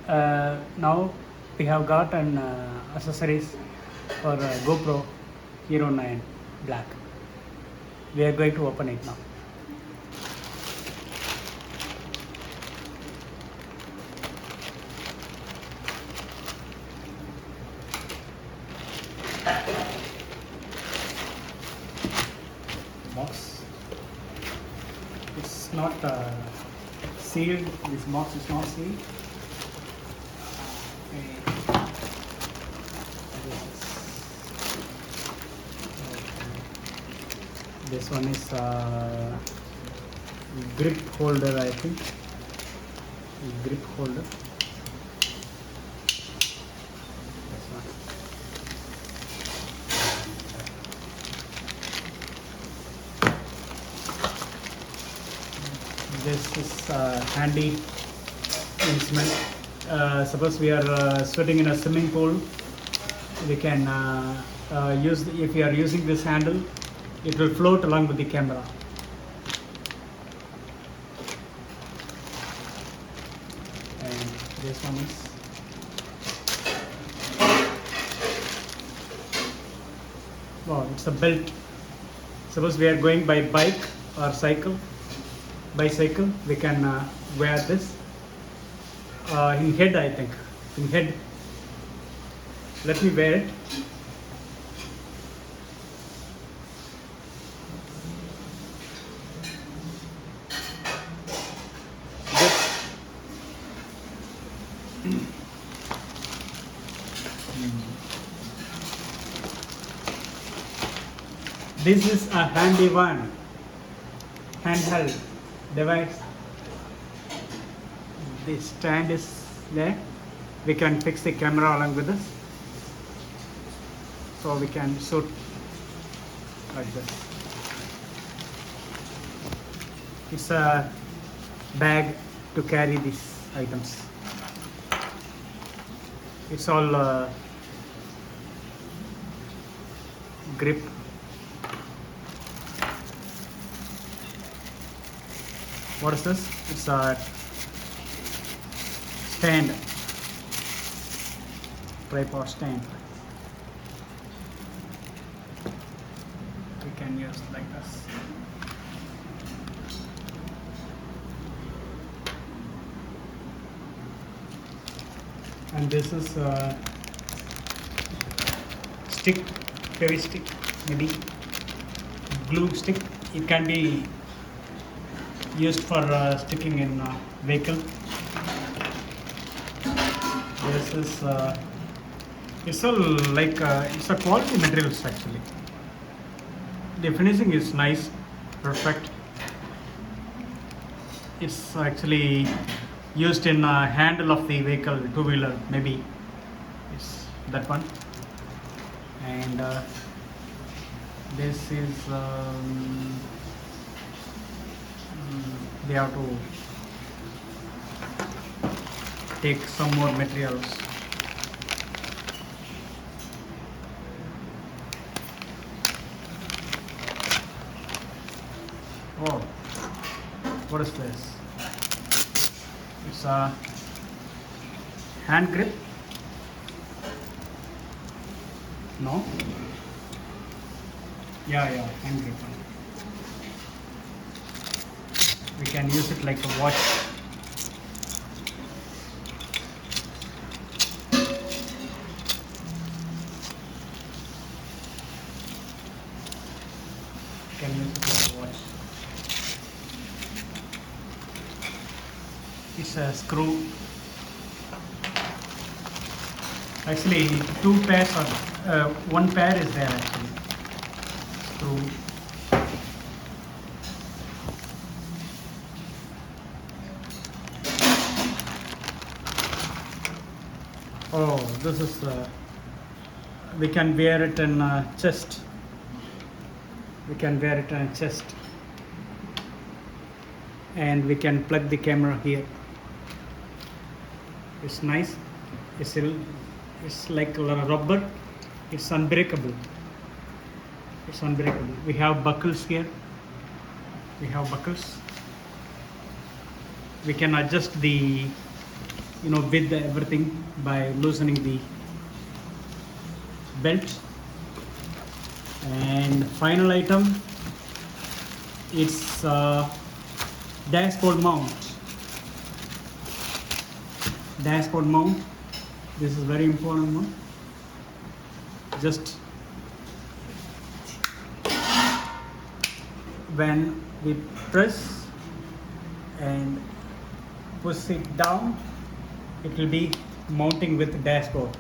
Now we have got an accessories for GoPro Hero 9 Black. We are going to open it now. Box. It's not sealed. This box is not sealed. Okay. This one is grip holder, I think. Grip holder. This one. This is handy instrument. Suppose we are swimming in a swimming pool, we can use if we are using this handle, it will float along with the camera. And this one is wow, it's a belt. Suppose we are going by bike or bicycle, we can wear this in head, I think. In head. Let me wear it. This is a handy one, handheld device. The stand is there. We can fix the camera along with this, so we can shoot like this. It's a bag to carry these items. It's all grip. What is this? It's a stand, tripod stand. We can use like this. And this is a stick, heavy stick, maybe glue stick. It can be used for sticking in vehicle. This is it's all like it's a quality materials actually. The finishing is nice, perfect. It's actually used in handle of the vehicle, two-wheeler maybe. It's that one. And this is we have to take some more materials. Oh, what is this? It's a hand grip. No? Yeah, hand grip. We can use it like a watch. Can use it like a watch. It's a screw. Actually, two pairs or one pair is there actually. Screw. Oh, this is we can wear it in chest. We can wear it on chest, and we can plug the camera here. It's nice. It's like a rubber. It's unbreakable. It's unbreakable. We have buckles here. We have buckles. We can adjust the with everything by loosening the belt. And final item, it's dashboard mount. Dashboard mount. This is very important one. Just when we press and push it down, it will be mounting with the dashboard.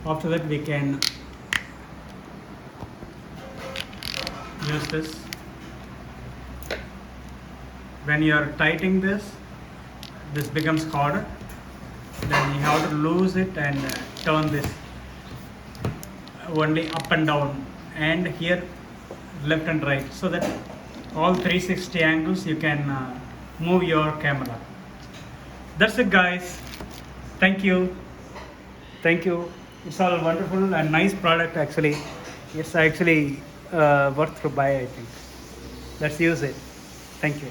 After that, we can use this. When you are tightening this becomes harder. Then you have to lose it and turn this only up and down, and here left and right, so that all 360 angles you can move your camera. That's it, guys. Thank you. It's all wonderful and nice product actually. It's actually worth to buy, I think. Let's use it. Thank you.